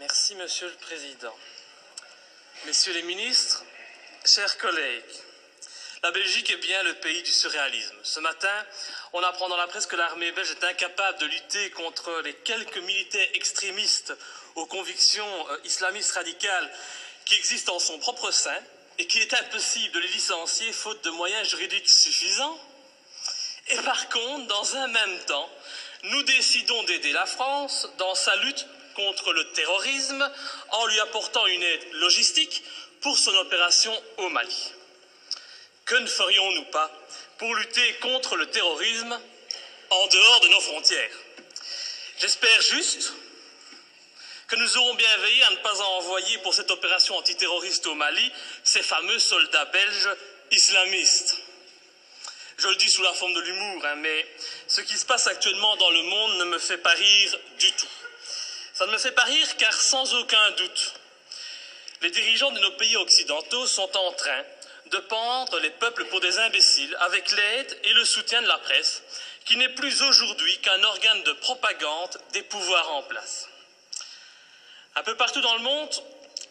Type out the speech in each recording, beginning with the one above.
Merci, Monsieur le Président. Messieurs les ministres, chers collègues, la Belgique est bien le pays du surréalisme. Ce matin, on apprend dans la presse que l'armée belge est incapable de lutter contre les quelques militaires extrémistes aux convictions islamistes radicales qui existent en son propre sein et qu'il est impossible de les licencier faute de moyens juridiques suffisants. Et par contre, dans un même temps, nous décidons d'aider la France dans sa lutte contre le terrorisme en lui apportant une aide logistique pour son opération au Mali. Que ne ferions-nous pas pour lutter contre le terrorisme en dehors de nos frontières? J'espère juste que nous aurons bien veillé à ne pas envoyer pour cette opération antiterroriste au Mali ces fameux soldats belges islamistes. Je le dis sous la forme de l'humour, mais ce qui se passe actuellement dans le monde ne me fait pas rire du tout. Ça ne me fait pas rire car sans aucun doute, les dirigeants de nos pays occidentaux sont en train de pendre les peuples pour des imbéciles avec l'aide et le soutien de la presse, qui n'est plus aujourd'hui qu'un organe de propagande des pouvoirs en place. Un peu partout dans le monde,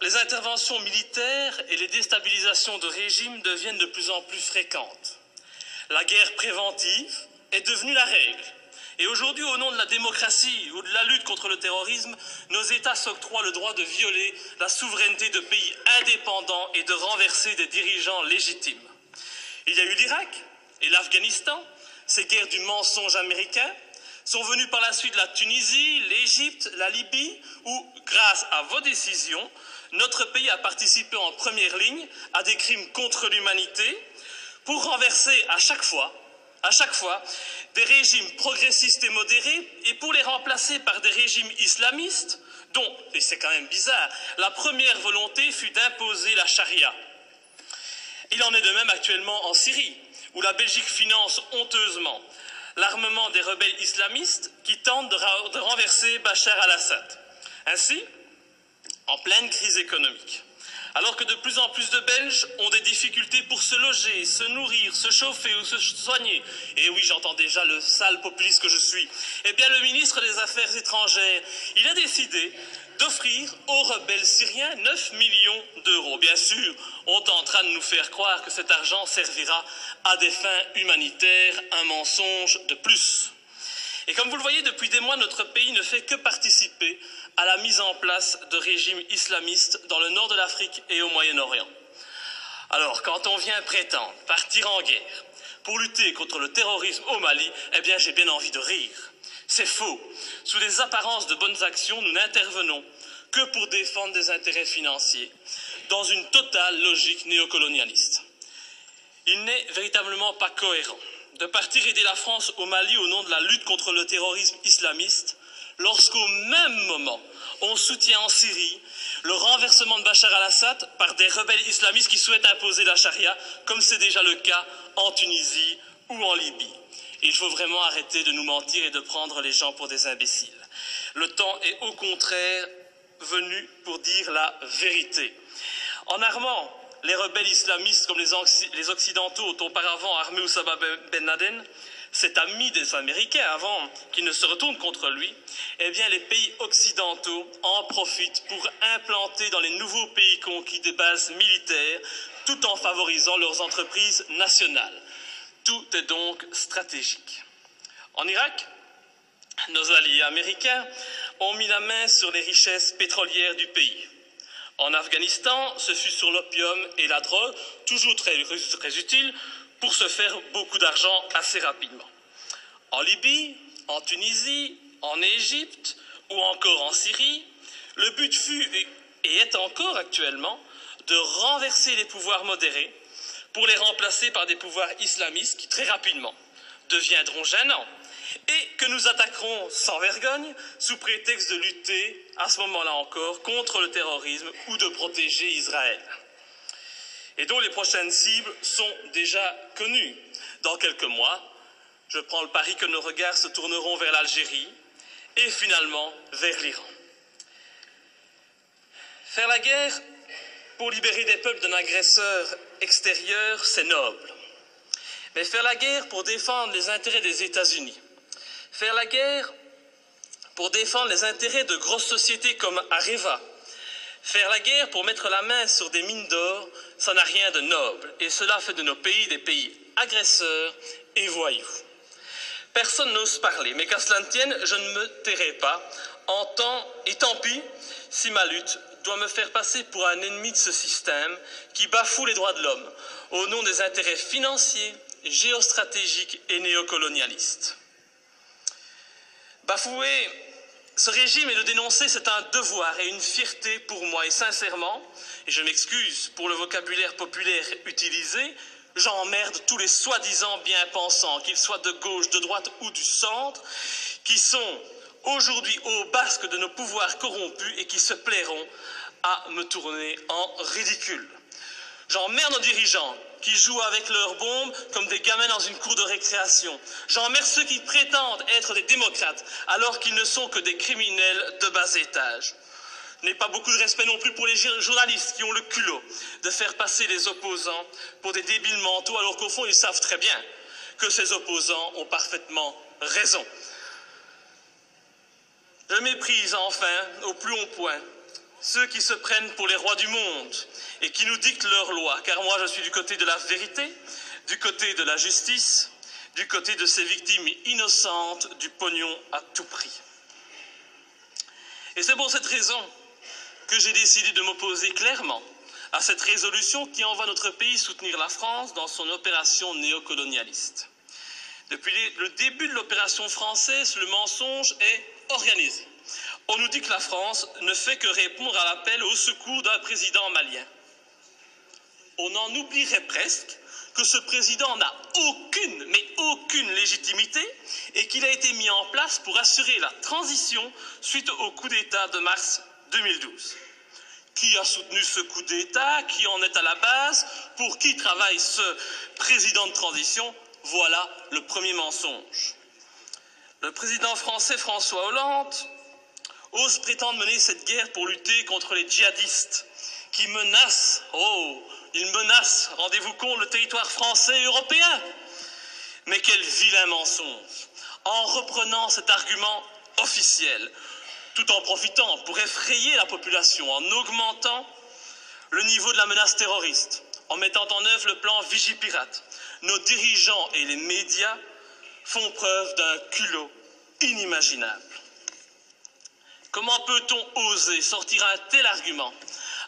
les interventions militaires et les déstabilisations de régimes deviennent de plus en plus fréquentes. La guerre préventive est devenue la règle. Et aujourd'hui, au nom de la démocratie ou de la lutte contre le terrorisme, nos États s'octroient le droit de violer la souveraineté de pays indépendants et de renverser des dirigeants légitimes. Il y a eu l'Irak et l'Afghanistan, ces guerres du mensonge américain, sont venues par la suite la Tunisie, l'Égypte, la Libye, où, grâce à vos décisions, notre pays a participé en première ligne à des crimes contre l'humanité pour renverser à chaque fois, des régimes progressistes et modérés et pour les remplacer par des régimes islamistes dont, et c'est quand même bizarre, la première volonté fut d'imposer la charia. Il en est de même actuellement en Syrie, où la Belgique finance honteusement l'armement des rebelles islamistes qui tentent de renverser Bachar al-Assad. Ainsi, en pleine crise économique, alors que de plus en plus de Belges ont des difficultés pour se loger, se nourrir, se chauffer ou se soigner, et oui, j'entends déjà le sale populiste que je suis, eh bien le ministre des Affaires étrangères, il a décidé d'offrir aux rebelles syriens 9 millions d'euros. Bien sûr, on tentera de nous faire croire que cet argent servira à des fins humanitaires, un mensonge de plus. Et comme vous le voyez, depuis des mois, notre pays ne fait que participer à la mise en place de régimes islamistes dans le nord de l'Afrique et au Moyen-Orient. Alors, quand on vient prétendre partir en guerre pour lutter contre le terrorisme au Mali, eh bien, j'ai bien envie de rire. C'est faux. Sous des apparences de bonnes actions, nous n'intervenons que pour défendre des intérêts financiers, dans une totale logique néocolonialiste. Il n'est véritablement pas cohérent de partir aider la France au Mali au nom de la lutte contre le terrorisme islamiste, lorsqu'au même moment, on soutient en Syrie le renversement de Bachar al-Assad par des rebelles islamistes qui souhaitent imposer la charia, comme c'est déjà le cas en Tunisie ou en Libye. Il faut vraiment arrêter de nous mentir et de prendre les gens pour des imbéciles. Le temps est au contraire venu pour dire la vérité. En armant les rebelles islamistes comme les Occidentaux ont auparavant armé Oussama Ben Laden, cet ami des Américains avant qu'il ne se retourne contre lui, eh bien les pays occidentaux en profitent pour implanter dans les nouveaux pays conquis des bases militaires tout en favorisant leurs entreprises nationales. Tout est donc stratégique. En Irak, nos alliés américains ont mis la main sur les richesses pétrolières du pays. En Afghanistan, ce fut sur l'opium et la drogue, toujours très utile, pour se faire beaucoup d'argent assez rapidement. En Libye, en Tunisie, en Égypte ou encore en Syrie, le but fut et est encore actuellement de renverser les pouvoirs modérés pour les remplacer par des pouvoirs islamistes qui très rapidement deviendront gênants et que nous attaquerons sans vergogne sous prétexte de lutter, à ce moment-là encore, contre le terrorisme ou de protéger Israël. Et dont les prochaines cibles sont déjà connues. Dans quelques mois, je prends le pari que nos regards se tourneront vers l'Algérie et finalement vers l'Iran. Faire la guerre pour libérer des peuples d'un agresseur extérieur, c'est noble. Mais faire la guerre pour défendre les intérêts des États-Unis, faire la guerre pour défendre les intérêts de grosses sociétés comme Areva. Faire la guerre pour mettre la main sur des mines d'or, ça n'a rien de noble, et cela fait de nos pays des pays agresseurs et voyous. Personne n'ose parler, mais qu'à cela ne tienne, je ne me tairai pas, et tant pis si ma lutte doit me faire passer pour un ennemi de ce système qui bafoue les droits de l'homme au nom des intérêts financiers, géostratégiques et néocolonialistes. Bafouer ce régime et le dénoncer, c'est un devoir et une fierté pour moi. Et sincèrement, et je m'excuse pour le vocabulaire populaire utilisé, j'emmerde tous les soi-disant bien-pensants, qu'ils soient de gauche, de droite ou du centre, qui sont aujourd'hui au basque de nos pouvoirs corrompus et qui se plairont à me tourner en ridicule. J'emmerde nos dirigeants qui jouent avec leurs bombes comme des gamins dans une cour de récréation. J'emmerde ceux qui prétendent être des démocrates alors qu'ils ne sont que des criminels de bas étage. Je n'ai pas beaucoup de respect non plus pour les journalistes qui ont le culot de faire passer les opposants pour des débiles mentaux alors qu'au fond ils savent très bien que ces opposants ont parfaitement raison. Je méprise enfin au plus haut point ceux qui se prennent pour les rois du monde et qui nous dictent leurs lois, car moi je suis du côté de la vérité, du côté de la justice, du côté de ces victimes innocentes du pognon à tout prix. Et c'est pour cette raison que j'ai décidé de m'opposer clairement à cette résolution qui envoie notre pays soutenir la France dans son opération néocolonialiste. Depuis le début de l'opération française, le mensonge est organisé. On nous dit que la France ne fait que répondre à l'appel au secours d'un président malien. On en oublierait presque que ce président n'a aucune, mais aucune légitimité et qu'il a été mis en place pour assurer la transition suite au coup d'État de mars 2012. Qui a soutenu ce coup d'État? Qui en est à la base? Pour qui travaille ce président de transition? Voilà le premier mensonge. Le président français François Hollande ose prétendre mener cette guerre pour lutter contre les djihadistes qui menacent, ils menacent, rendez-vous compte, le territoire français et européen. Mais quel vilain mensonge! En reprenant cet argument officiel, tout en profitant pour effrayer la population, en augmentant le niveau de la menace terroriste, en mettant en œuvre le plan Vigipirate, nos dirigeants et les médias font preuve d'un culot inimaginable. Comment peut-on oser sortir un tel argument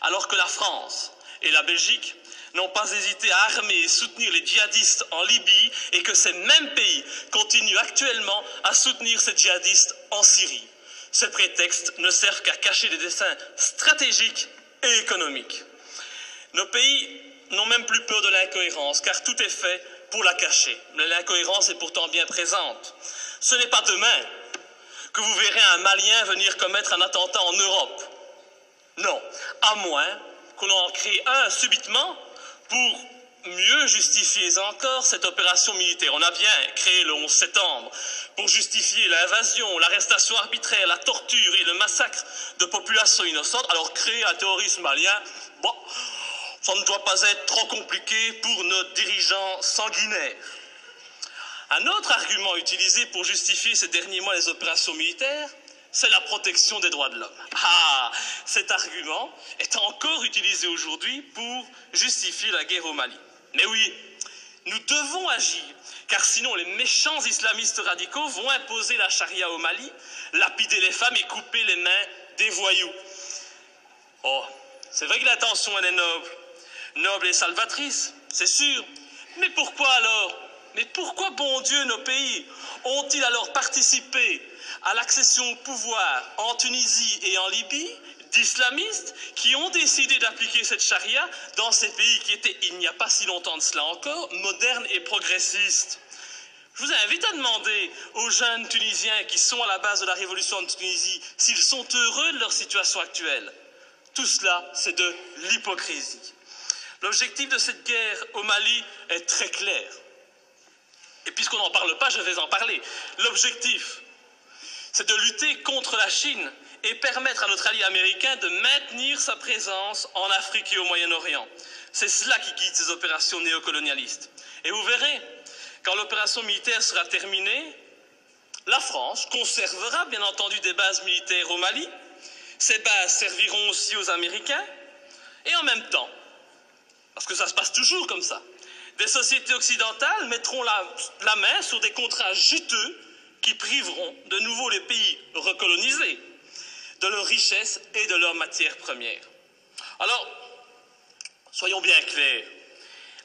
alors que la France et la Belgique n'ont pas hésité à armer et soutenir les djihadistes en Libye et que ces mêmes pays continuent actuellement à soutenir ces djihadistes en Syrie? Ces prétextes ne servent qu'à cacher des desseins stratégiques et économiques. Nos pays n'ont même plus peur de l'incohérence car tout est fait pour la cacher. Mais l'incohérence est pourtant bien présente. Ce n'est pas demain que vous verrez un Malien venir commettre un attentat en Europe. Non, à moins qu'on en crée un subitement pour mieux justifier encore cette opération militaire. On a bien créé le 11 septembre pour justifier l'invasion, l'arrestation arbitraire, la torture et le massacre de populations innocentes. Alors créer un terrorisme malien, bon, ça ne doit pas être trop compliqué pour nos dirigeants sanguinaires. Un autre argument utilisé pour justifier ces derniers mois les opérations militaires, c'est la protection des droits de l'homme. Ah, cet argument est encore utilisé aujourd'hui pour justifier la guerre au Mali. Mais oui, nous devons agir, car sinon les méchants islamistes radicaux vont imposer la charia au Mali, lapider les femmes et couper les mains des voyous. Oh, c'est vrai que l'intention elle est noble et salvatrice, c'est sûr. Mais pourquoi alors? Mais pourquoi, bon Dieu, nos pays ont-ils alors participé à l'accession au pouvoir en Tunisie et en Libye d'islamistes qui ont décidé d'appliquer cette charia dans ces pays qui étaient, il n'y a pas si longtemps de cela encore, modernes et progressistes? Je vous invite à demander aux jeunes Tunisiens qui sont à la base de la révolution de Tunisie s'ils sont heureux de leur situation actuelle. Tout cela, c'est de l'hypocrisie. L'objectif de cette guerre au Mali est très clair. Et puisqu'on n'en parle pas, je vais en parler. L'objectif, c'est de lutter contre la Chine et permettre à notre allié américain de maintenir sa présence en Afrique et au Moyen-Orient. C'est cela qui guide ces opérations néocolonialistes. Et vous verrez, quand l'opération militaire sera terminée, La France conservera bien entendu des bases militaires au Mali. Ces bases serviront aussi aux Américains. Et en même temps, parce que ça se passe toujours comme ça, des sociétés occidentales mettront la main sur des contrats juteux qui priveront de nouveau les pays recolonisés de leurs richesses et de leurs matières premières. Alors, soyons bien clairs,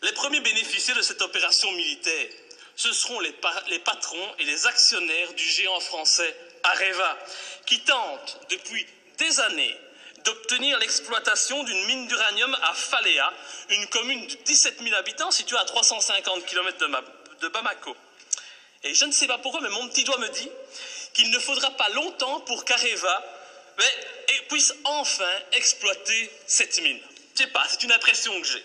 les premiers bénéficiaires de cette opération militaire, ce seront les patrons et les actionnaires du géant français Areva, qui tentent depuis des années d'obtenir l'exploitation d'une mine d'uranium à Faléa, une commune de 17 000 habitants située à 350 km de Bamako. Et je ne sais pas pourquoi, mais mon petit doigt me dit qu'il ne faudra pas longtemps pour qu'Areva puisse enfin exploiter cette mine. Je ne sais pas, c'est une impression que j'ai.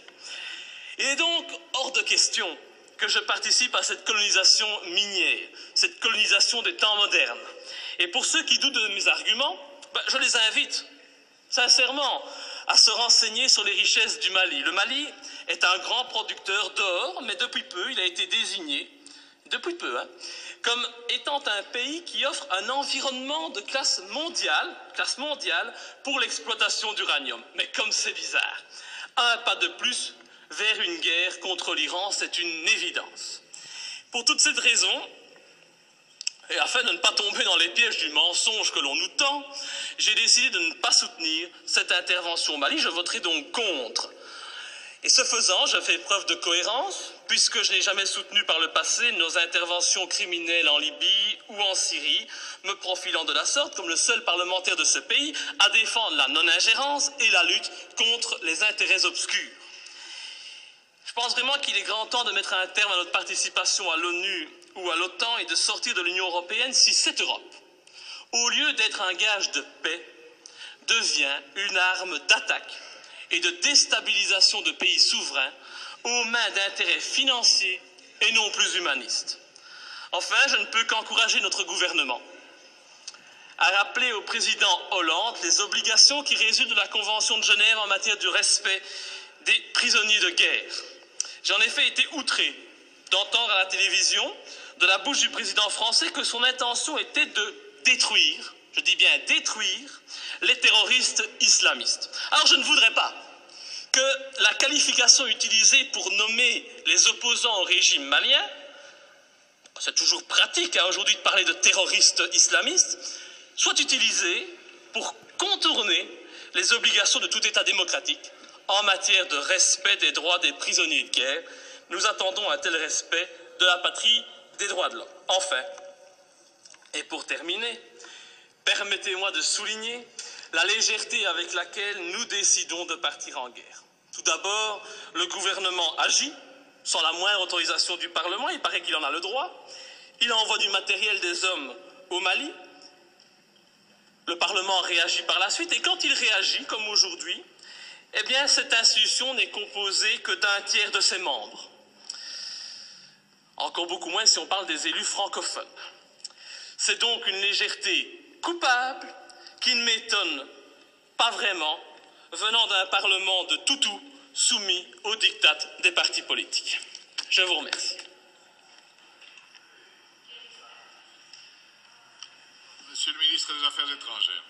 Il est donc hors de question que je participe à cette colonisation minière, cette colonisation des temps modernes. Et pour ceux qui doutent de mes arguments, je les invite sincèrement à se renseigner sur les richesses du Mali. Le Mali est un grand producteur d'or, mais depuis peu, il a été désigné, comme étant un pays qui offre un environnement de classe mondiale pour l'exploitation d'uranium. Mais comme c'est bizarre, un pas de plus vers une guerre contre l'Iran, c'est une évidence. Pour toutes ces raisons, et afin de ne pas tomber dans les pièges du mensonge que l'on nous tend, j'ai décidé de ne pas soutenir cette intervention au Mali. Je voterai donc contre. Et ce faisant, je fais preuve de cohérence, puisque je n'ai jamais soutenu par le passé nos interventions criminelles en Libye ou en Syrie, me profilant de la sorte comme le seul parlementaire de ce pays à défendre la non-ingérence et la lutte contre les intérêts obscurs. Je pense vraiment qu'il est grand temps de mettre un terme à notre participation à l'ONU ou à l'OTAN et de sortir de l'Union européenne si cette Europe, au lieu d'être un gage de paix, devient une arme d'attaque et de déstabilisation de pays souverains aux mains d'intérêts financiers et non plus humanistes. Enfin, je ne peux qu'encourager notre gouvernement à rappeler au président Hollande les obligations qui résultent de la Convention de Genève en matière du respect des prisonniers de guerre. J'ai en effet été outré d'entendre à la télévision, de la bouche du président français, que son intention était de détruire, je dis bien détruire, les terroristes islamistes. Alors je ne voudrais pas que la qualification utilisée pour nommer les opposants au régime malien, c'est toujours pratique aujourd'hui de parler de terroristes islamistes, soit utilisée pour contourner les obligations de tout État démocratique en matière de respect des droits des prisonniers de guerre. Nous attendons un tel respect de la patrie des droits de l'homme. Enfin, et pour terminer, permettez-moi de souligner la légèreté avec laquelle nous décidons de partir en guerre. Tout d'abord, le gouvernement agit sans la moindre autorisation du Parlement, il paraît qu'il en a le droit. Il envoie du matériel, des hommes au Mali. Le Parlement réagit par la suite, et quand il réagit, comme aujourd'hui, eh bien, cette institution n'est composée que d'un tiers de ses membres. Encore beaucoup moins si on parle des élus francophones. C'est donc une légèreté coupable qui ne m'étonne pas vraiment, venant d'un Parlement de toutou soumis aux diktats des partis politiques. Je vous remercie. Monsieur le ministre des Affaires étrangères.